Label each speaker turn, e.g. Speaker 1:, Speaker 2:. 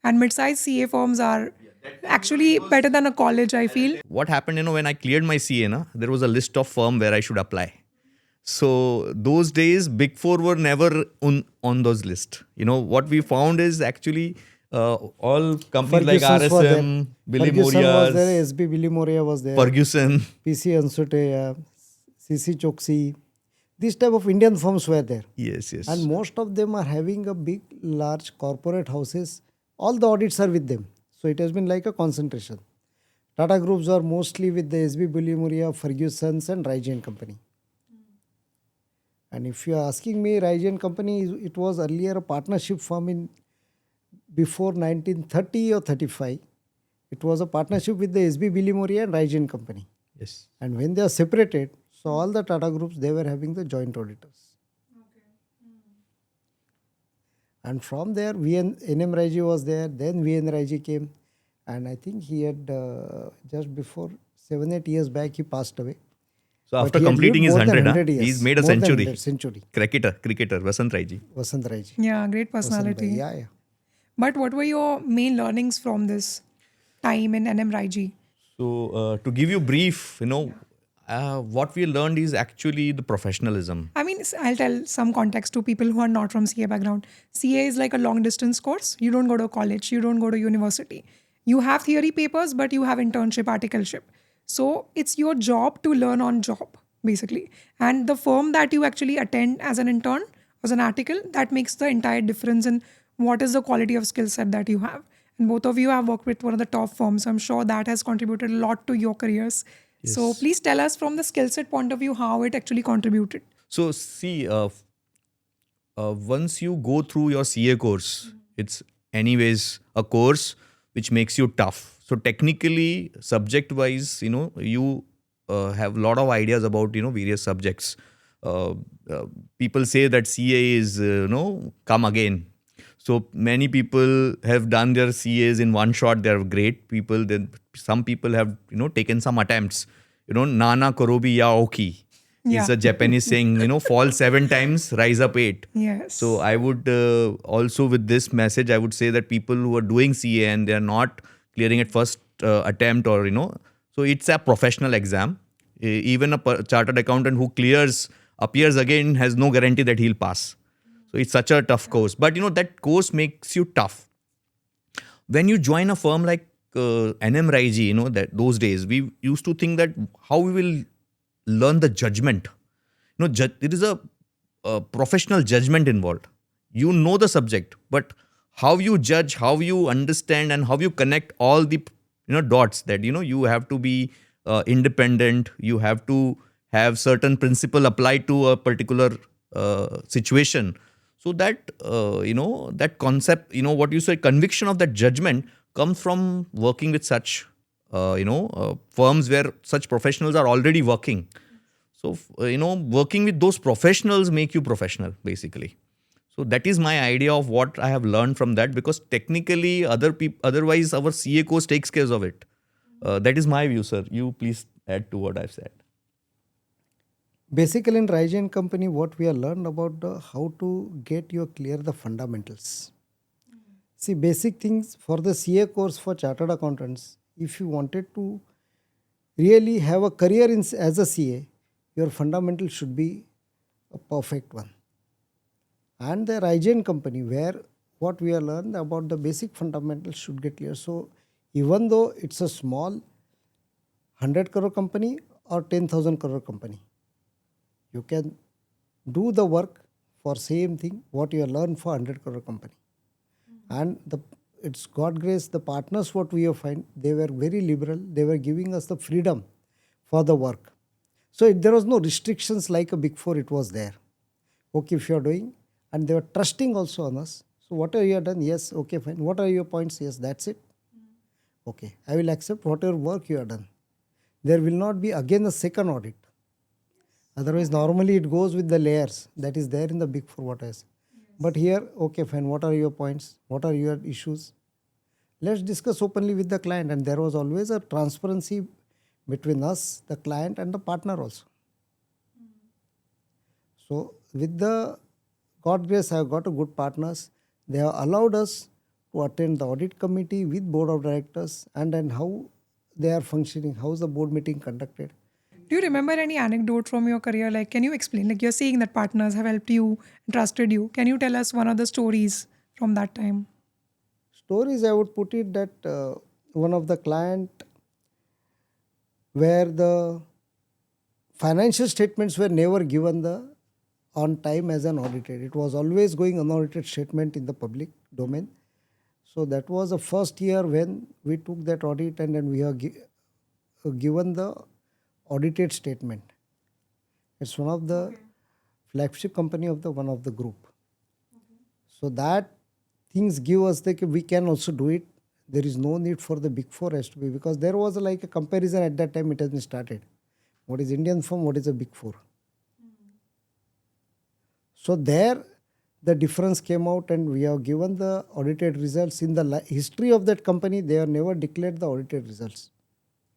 Speaker 1: And mid-sized CA firms are actually better than a college, I feel.
Speaker 2: What happened, when I cleared my CA, there was a list of firm where I should apply. So those days, Big Four were never on those lists. What we found is actually all companies like
Speaker 3: Ferguson's were there.
Speaker 2: RSM, Billy
Speaker 3: Ferguson was there,
Speaker 2: Moriarty's,
Speaker 3: SB Billy Moria was there,
Speaker 2: Ferguson.
Speaker 3: PC Ansute, CC Choksi. These type of Indian firms were there.
Speaker 2: Yes.
Speaker 3: And most of them are having a big, large corporate houses. All the audits are with them. So it has been like a concentration. Tata Groups are mostly with the SB Billy Moria, Ferguson's and Raiji & Company. And if you are asking me, Raiji & Company, it was earlier a partnership firm in before 1930 or 35. It was a partnership with the SB Billy Moria and Raiji & Company.
Speaker 2: Yes.
Speaker 3: And when they are separated, so all the Tata Groups, they were having the joint auditors. And from there, NM Raiji was there, then VN Raiji came. And I think he had, just before 7-8 years back, he passed away.
Speaker 2: So after completing his 100, he's made a century.
Speaker 3: Century.
Speaker 2: Cricketer, Vasant Raiji.
Speaker 3: Vasant Raiji.
Speaker 1: Yeah, great personality.
Speaker 3: Yeah.
Speaker 1: But what were your main learnings from this time in NM Raiji?
Speaker 2: So to give you brief, what we learned is actually the professionalism.
Speaker 1: I mean, I'll tell some context to people who are not from CA background. CA is like a long distance course. You don't go to college, you don't go to university. You have theory papers, but you have internship, articleship. So it's your job to learn on job, basically. And the firm that you actually attend as an intern, as an article, that makes the entire difference in what is the quality of skill set that you have. And both of you have worked with one of the top firms. So I'm sure that has contributed a lot to your careers. Yes. So please tell us from the skill set point of view how it actually contributed.
Speaker 2: So see, once you go through your CA course, it's anyways a course which makes you tough. So technically, subject-wise, you have a lot of ideas about, various subjects. People say that CA is, come again. So many people have done their CAs in one shot. They're great people. Then some people have, taken some attempts. Nana korobi ya oki. It's a Japanese saying, fall 7 times, rise up 8.
Speaker 1: Yes.
Speaker 2: So I would also with this message, I would say that people who are doing CA and they're not clearing at first attempt or, so it's a professional exam. Even a chartered accountant who appears again has no guarantee that he'll pass. So it's such a tough course. But, that course makes you tough. When you join a firm like NM Raiji, that those days, we used to think that how we will learn the judgment. There is a professional judgment involved. You know the subject, but how you judge, how you understand, and how you connect all the dots that you have to be independent. You have to have certain principle applied to a particular situation. So that that concept, what you say, conviction of that judgment comes from working with such firms where such professionals are already working. So, working with those professionals make you professional, basically. So that is my idea of what I have learned from that, because technically otherwise our CA course takes care of it. That is my view, sir. You please add to what I've said.
Speaker 3: Basically in Raiji & Company, what we have learned about how to get you clear the fundamentals. See, basic things for the CA course for chartered accountants, if you wanted to really have a career as a CA, your fundamental should be a perfect one. And the Raiji & Company, where what we have learned about the basic fundamentals should get clear. So even though it's a small 100 crore company or 10,000 crore company, you can do the work for same thing what you have learned for 100 crore company. And it's God grace, the partners what we have find, they were very liberal. They were giving us the freedom for the work. So there was no restrictions like a Big Four, it was there. Okay, if you are doing, and they were trusting also on us. So whatever you have done, yes, okay, fine. What are your points? Yes, that's it. Okay, I will accept whatever work you have done. There will not be again a second audit. Otherwise, normally it goes with the layers that is there in the Big Four, what I say. But here, okay, fine. What are your points? What are your issues? Let's discuss openly with the client. And there was always a transparency between us, the client, and the partner also. So with the God grace, I have got a good partners. They have allowed us to to attend the audit committee with board of directors and then how they are functioning, how is the board meeting conducted.
Speaker 1: Do you remember any anecdote from your career? Like, can you explain? Like, you're saying that partners have helped you, trusted you. Can you tell us one of the stories from that time?
Speaker 3: Stories, I would put it that one of the client where the financial statements were never given the on time as an audited. It was always going unaudited statement in the public domain. So that was the first year when we took that audit and then we are given the audited statement. It's one of the flagship company of the one of the group. So that things give us that we can also do it. There is no need for the big four has to be, because there was like a comparison at that time it has been started. What is Indian firm, what is a big four? So there the difference came out and we have given the audited results. In the history of that company, they have never declared the audited results.